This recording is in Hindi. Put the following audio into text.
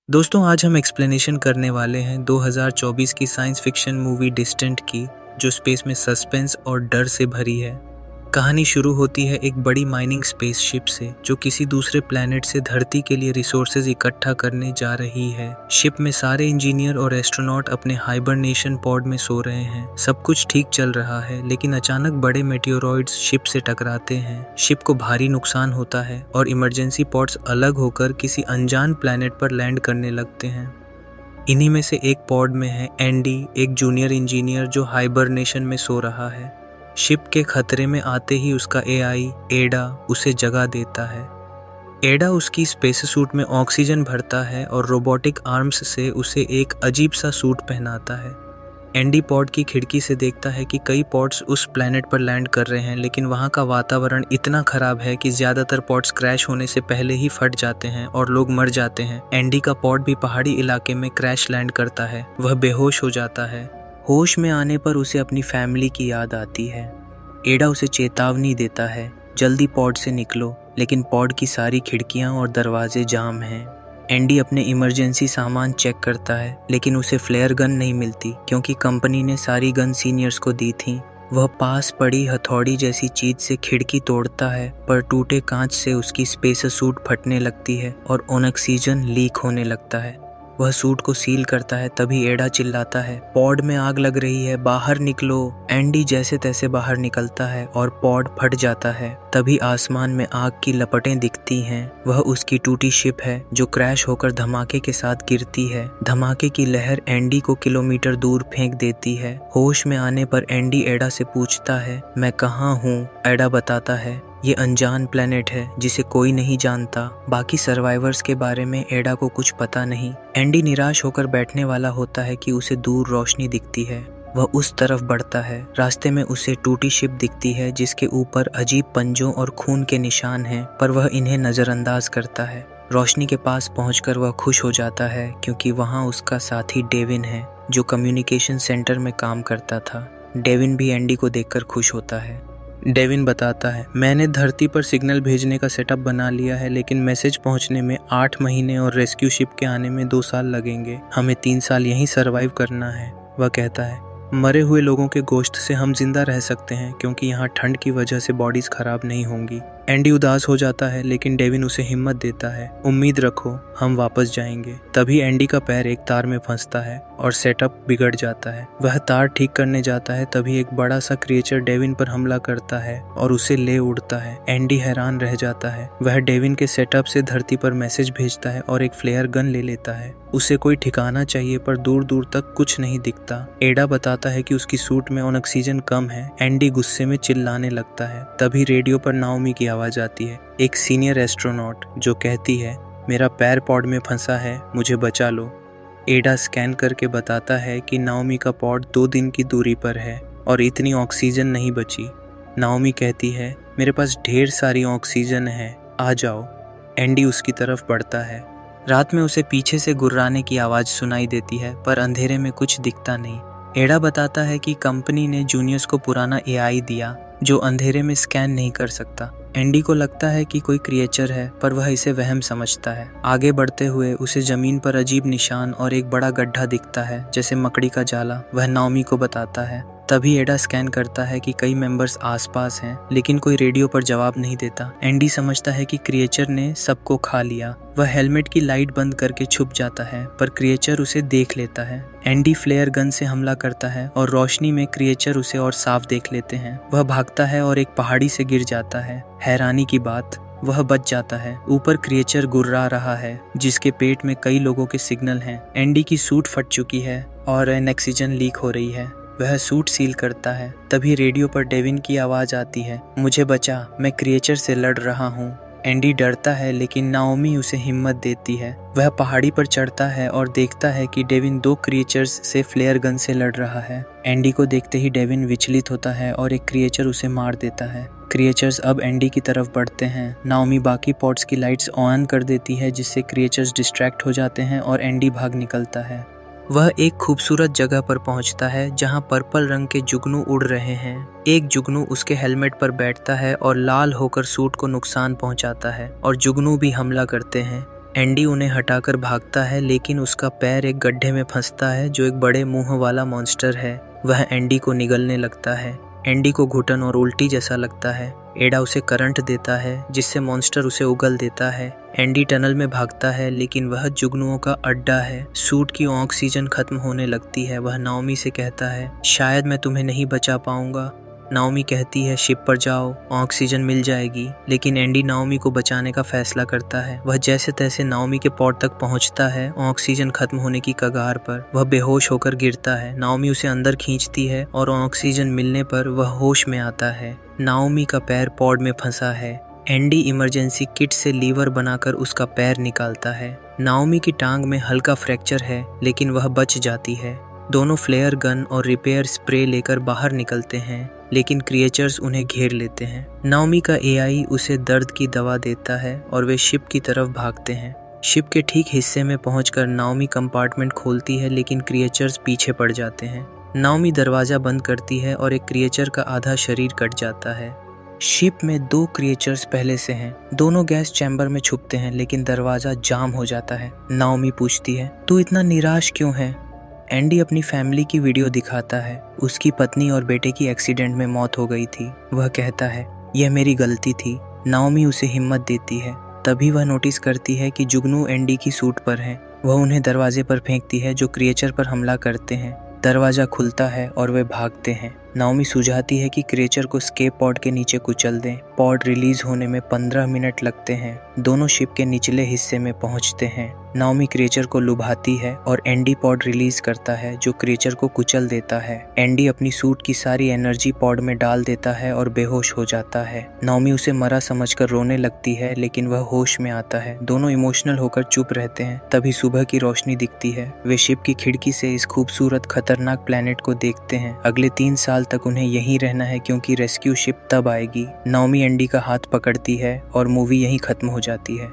दोस्तों आज हम एक्सप्लेनेशन करने वाले हैं 2024 की साइंस फिक्शन मूवी डिस्टेंट की, जो स्पेस में सस्पेंस और डर से भरी है। कहानी शुरू होती है एक बड़ी माइनिंग स्पेसशिप से, जो किसी दूसरे प्लैनेट से धरती के लिए रिसोर्सेज इकट्ठा करने जा रही है। शिप में सारे इंजीनियर और एस्ट्रोनॉट अपने हाइबरनेशन पॉड में सो रहे हैं। सब कुछ ठीक चल रहा है, लेकिन अचानक बड़े मेटियोरॉइड्स शिप से टकराते हैं। शिप को भारी नुकसान होता है और इमरजेंसी पॉड्स अलग होकर किसी अनजान प्लैनेट पर लैंड करने लगते हैं। इन्हीं में से एक पॉड में है एंडी, एक जूनियर इंजीनियर जो हाइबरनेशन में सो रहा है। शिप के खतरे में आते ही उसका एआई एडा उसे जगा देता है। एडा उसकी स्पेस सूट में ऑक्सीजन भरता है और रोबोटिक आर्म्स से उसे एक अजीब सा सूट पहनाता है। एंडी पॉड की खिड़की से देखता है कि कई पॉड्स उस प्लैनेट पर लैंड कर रहे हैं, लेकिन वहाँ का वातावरण इतना खराब है कि ज़्यादातर पॉड्स क्रैश होने से पहले ही फट जाते हैं और लोग मर जाते हैं। एंडी का पॉड भी पहाड़ी इलाके में क्रैश लैंड करता है। वह बेहोश हो जाता है। होश में आने पर उसे अपनी फैमिली की याद आती है। एडा उसे चेतावनी देता है, जल्दी पॉड से निकलो, लेकिन पॉड की सारी खिड़कियां और दरवाजे जाम हैं। एंडी अपने इमरजेंसी सामान चेक करता है, लेकिन उसे फ्लेयर गन नहीं मिलती क्योंकि कंपनी ने सारी गन सीनियर्स को दी थी। वह पास पड़ी हथौड़ी जैसी चीज से खिड़की तोड़ता है, पर टूटे कांच से उसकी स्पेस सूट फटने लगती है और ऑक्सीजन लीक होने लगता है। वह सूट को सील करता है, तभी एडा चिल्लाता है, पॉड में आग लग रही है, बाहर निकलो। एंडी जैसे तैसे बाहर निकलता है और पॉड फट जाता है। तभी आसमान में आग की लपटें दिखती हैं। वह उसकी टूटी शिप है जो क्रैश होकर धमाके के साथ गिरती है। धमाके की लहर एंडी को किलोमीटर दूर फेंक देती है। होश में आने पर एंडी एडा से पूछता है, मैं कहाँ हूँ? एडा बताता है, ये अनजान प्लेनेट है जिसे कोई नहीं जानता। बाकी सर्वाइवर्स के बारे में एडा को कुछ पता नहीं। एंडी निराश होकर बैठने वाला होता है कि उसे दूर रोशनी दिखती है। वह उस तरफ बढ़ता है। रास्ते में उसे टूटी शिप दिखती है जिसके ऊपर अजीब पंजों और खून के निशान हैं, पर वह इन्हें नज़रअंदाज करता है। रोशनी के पास पहुंचकर वह खुश हो जाता है क्योंकि वहां उसका साथी डेविन है, जो कम्युनिकेशन सेंटर में काम करता था। डेविन भी एंडी को देखकर खुश होता है। डेविन बताता है, मैंने धरती पर सिग्नल भेजने का सेटअप बना लिया है, लेकिन मैसेज पहुंचने में 8 महीने और रेस्क्यू शिप के आने में 2 साल लगेंगे। हमें 3 साल यहीं सरवाइव करना है। वह कहता है, मरे हुए लोगों के गोश्त से हम जिंदा रह सकते हैं क्योंकि यहाँ ठंड की वजह से बॉडीज खराब नहीं होंगी। एंडी उदास हो जाता है, लेकिन डेविन उसे हिम्मत देता है, उम्मीद रखो, हम वापस जाएंगे। तभी एंडी का पैर एक तार में फंसता है और सेटअप बिगड़ जाता है। वह तार ठीक करने जाता है, तभी एक बड़ा सा क्रिएचर डेविन पर हमला करता है और उसे ले उड़ता है। एंडी हैरान रह जाता है। वह डेविन के सेटअप से धरती पर मैसेज भेजता है और एक फ्लेयर गन ले लेता है। उसे कोई ठिकाना चाहिए, पर दूर दूर तक कुछ नहीं दिखता। एडा बताता है कि उसकी सूट में ऑक्सीजन कम है। एंडी गुस्से में चिल्लाने लगता है। तभी रेडियो पर नाओमी की आवाज आती है, एक सीनियर एस्ट्रोनॉट, जो कहती है, मेरा पैर पॉड में फंसा है, मुझे बचा लो। एडा स्कैन करके बताता है कि नाओमी का पॉड 2 दिन की दूरी पर है और इतनी ऑक्सीजन नहीं बची। नाओमी कहती है, मेरे पास ढेर सारी ऑक्सीजन है, आ जाओ। एंडी उसकी तरफ बढ़ता है। रात में उसे पीछे से गुर्राने की आवाज़ सुनाई देती है, पर अंधेरे में कुछ दिखता नहीं। एडा बताता है कि कंपनी ने जूनियर्स को पुराना एआई दिया जो अंधेरे में स्कैन नहीं कर सकता। एंडी को लगता है कि कोई क्रिएचर है, पर वह इसे वहम समझता है। आगे बढ़ते हुए उसे जमीन पर अजीब निशान और एक बड़ा गड्ढा दिखता है, जैसे मकड़ी का जाला। वह नाओमी को बताता है। तभी एडा स्कैन करता है कि कई मेंबर्स आसपास हैं, लेकिन कोई रेडियो पर जवाब नहीं देता। एंडी समझता है कि क्रिएचर ने सबको खा लिया। वह हेलमेट की लाइट बंद करके छुप जाता है, पर क्रिएचर उसे देख लेता है। एंडी फ्लेयर गन से हमला करता है और रोशनी में क्रिएचर उसे और साफ देख लेते हैं। वह भागता है और एक पहाड़ी से गिर जाता है। हैरानी की बात, वह बच जाता है। ऊपर क्रिएचर गुर्रा रहा है, जिसके पेट में कई लोगों के सिग्नल हैं। एंडी की सूट फट चुकी है और ऑक्सीजन लीक हो रही है। वह सूट सील करता है। तभी रेडियो पर डेविन की आवाज आती है, मुझे बचा, मैं क्रिएचर से लड़ रहा हूँ। एंडी डरता है, लेकिन नाओमी उसे हिम्मत देती है। वह पहाड़ी पर चढ़ता है और देखता है कि डेविन 2 क्रिएचर्स से फ्लेयर गन से लड़ रहा है। एंडी को देखते ही डेविन विचलित होता है और एक क्रिएचर उसे मार देता है। क्रिएचर्स अब एंडी की तरफ बढ़ते हैं। नाओमी बाकी पॉड्स की लाइट्स ऑन कर देती है, जिससे क्रिएचर्स डिस्ट्रैक्ट हो जाते हैं और एंडी भाग निकलता है। वह एक खूबसूरत जगह पर पहुंचता है जहां पर्पल रंग के जुगनू उड़ रहे हैं। एक जुगनू उसके हेलमेट पर बैठता है और लाल होकर सूट को नुकसान पहुंचाता है और जुगनू भी हमला करते हैं। एंडी उन्हें हटाकर भागता है, लेकिन उसका पैर एक गड्ढे में फंसता है जो एक बड़े मुंह वाला मॉन्स्टर है। वह एंडी को निगलने लगता है। एंडी को घुटन और उल्टी जैसा लगता है। एडा उसे करंट देता है जिससे मॉन्स्टर उसे उगल देता है। एंडी टनल में भागता है, लेकिन वह जुगनुओं का अड्डा है। सूट की ऑक्सीजन खत्म होने लगती है। वह नाओमी से कहता है, शायद मैं तुम्हें नहीं बचा पाऊंगा। नाओमी कहती है, शिप पर जाओ, ऑक्सीजन मिल जाएगी। लेकिन एंडी नाओमी को बचाने का फैसला करता है। वह जैसे तैसे नाओमी के पॉड तक पहुंचता है। ऑक्सीजन खत्म होने की कगार पर वह बेहोश होकर गिरता है। नाओमी उसे अंदर खींचती है और ऑक्सीजन मिलने पर वह होश में आता है। नाओमी का पैर पॉड में फंसा है। एंडी इमरजेंसी किट से लीवर बनाकर उसका पैर निकालता है। नाओमी की टांग में हल्का फ्रैक्चर है, लेकिन वह बच जाती है। दोनों फ्लेयर गन और रिपेयर स्प्रे लेकर बाहर निकलते हैं, लेकिन क्रिएचर्स उन्हें घेर लेते हैं। नाओमी का एआई उसे दर्द की दवा देता है और वे शिप की तरफ भागते हैं। शिप के ठीक हिस्से में पहुंचकर नाओमी कंपार्टमेंट खोलती है, लेकिन क्रिएचर्स पीछे पड़ जाते हैं। नाओमी दरवाजा बंद करती है और एक क्रिएचर का आधा शरीर कट जाता है। शिप में 2 क्रिएचर्स पहले से हैं। दोनों गैस चैम्बर में छुपते हैं, लेकिन दरवाजा जाम हो जाता है। नाओमी पूछती है, तू इतना निराश क्यों है? एंडी अपनी फैमिली की वीडियो दिखाता है। उसकी पत्नी और बेटे की एक्सीडेंट में मौत हो गई थी। वह कहता है, यह मेरी गलती थी। नाओमी उसे हिम्मत देती है। तभी वह नोटिस करती है कि जुगनू एंडी की सूट पर हैं। वह उन्हें दरवाजे पर फेंकती है, जो क्रिएचर पर हमला करते हैं। दरवाजा खुलता है और वे भागते हैं। नाओमी सुझाती है कि क्रिएचर को स्केप पॉड के नीचे कुचल दें। पॉड रिलीज होने में 15 मिनट लगते हैं। दोनों शिप के निचले हिस्से में पहुंचते हैं। नाओमी क्रिएचर को लुभाती है और एंडी पॉड रिलीज करता है, जो क्रिएचर को कुचल देता है। एंडी अपनी सूट की सारी एनर्जी पॉड में डाल देता है और बेहोश हो जाता है। नाओमी उसे मरा समझकर रोने लगती है, लेकिन वह होश में आता है। दोनों इमोशनल होकर चुप रहते हैं। तभी सुबह की रोशनी दिखती है। वे शिप की खिड़की से इस खूबसूरत खतरनाक प्लेनेट को देखते हैं। अगले 3 साल तक उन्हें यहीं रहना है, क्योंकि रेस्क्यू शिप तब आएगी। नाओमी एंडी का हाथ पकड़ती है और मूवी यहीं खत्म हो जाती है।